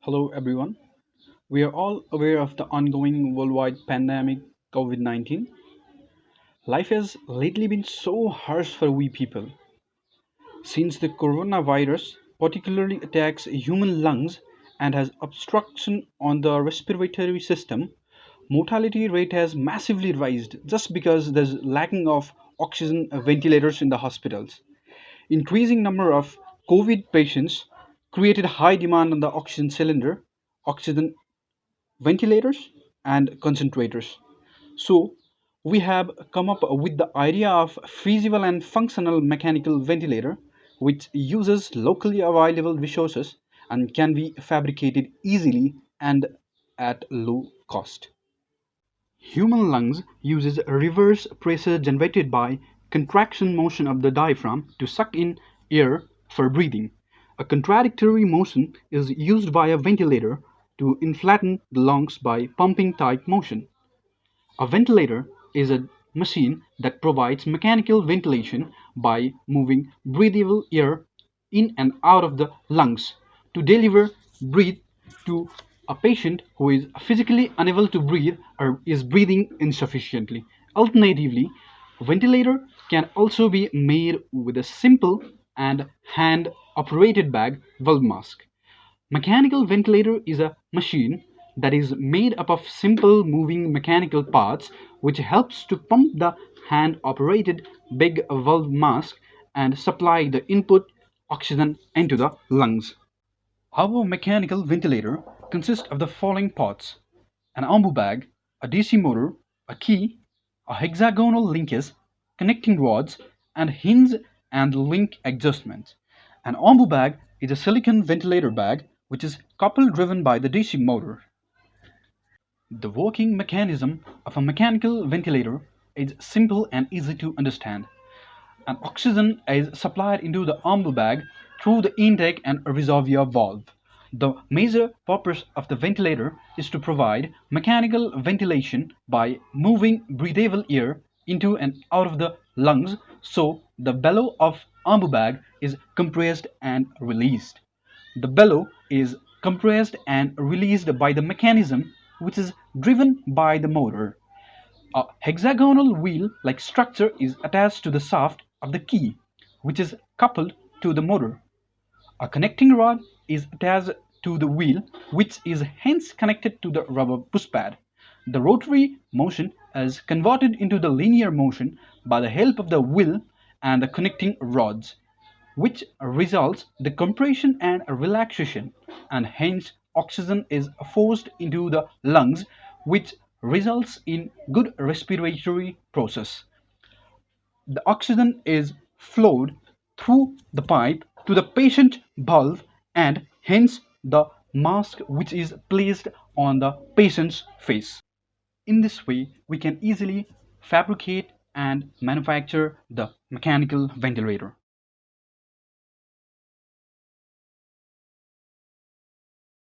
Hello, everyone. We are all aware of the ongoing worldwide pandemic COVID 19. Life has lately been so harsh for we people. Since the coronavirus particularly attacks human lungs and has obstruction on the respiratory system, mortality rate has massively risen just because there's lacking of oxygen ventilators in the hospitals. Increasing number of COVID patients created high demand on the oxygen cylinder, oxygen ventilators and concentrators. So we have come up with the idea of feasible and functional mechanical ventilator which uses locally available resources and can be fabricated easily and at low cost. Human lungs uses reverse pressure generated by contraction motion of the diaphragm to suck in air for breathing. A contradictory motion is used by a ventilator to inflate the lungs by pumping type motion. A ventilator is a machine that provides mechanical ventilation by moving breathable air in and out of the lungs to deliver breath to a patient who is physically unable to breathe or is breathing insufficiently. Alternatively, a ventilator can also be made with a simple and hand operated bag valve mask. Mechanical ventilator is a machine that is made up of simple moving mechanical parts which helps to pump the hand operated big valve mask and supply the input oxygen into the lungs. Our mechanical ventilator consists of the following parts: an ambu bag, a DC motor, a key, a hexagonal linkage, connecting rods, and hinge and link adjustments. An ambu bag is a silicon ventilator bag which is coupled driven by the DC motor. The working mechanism of a mechanical ventilator is simple and easy to understand. An oxygen is supplied into the ambu bag through the intake and reservoir valve. The major purpose of the ventilator is to provide mechanical ventilation by moving breathable air into and out of the lungs so the bellow of ambu bag is compressed and released. The bellow is compressed and released by the mechanism which is driven by the motor. A hexagonal wheel-like structure is attached to the shaft of the key, which is coupled to the motor. A connecting rod is attached to the wheel, which is hence connected to the rubber pushpad. The rotary motion is converted into the linear motion by the help of the wheel and the connecting rods, which results the compression and relaxation, and hence oxygen is forced into the lungs, which results in good respiratory process. The oxygen is flowed through the pipe to the patient valve and hence the mask which is placed on the patient's face. In this way, we can easily fabricate and manufacture the mechanical ventilator.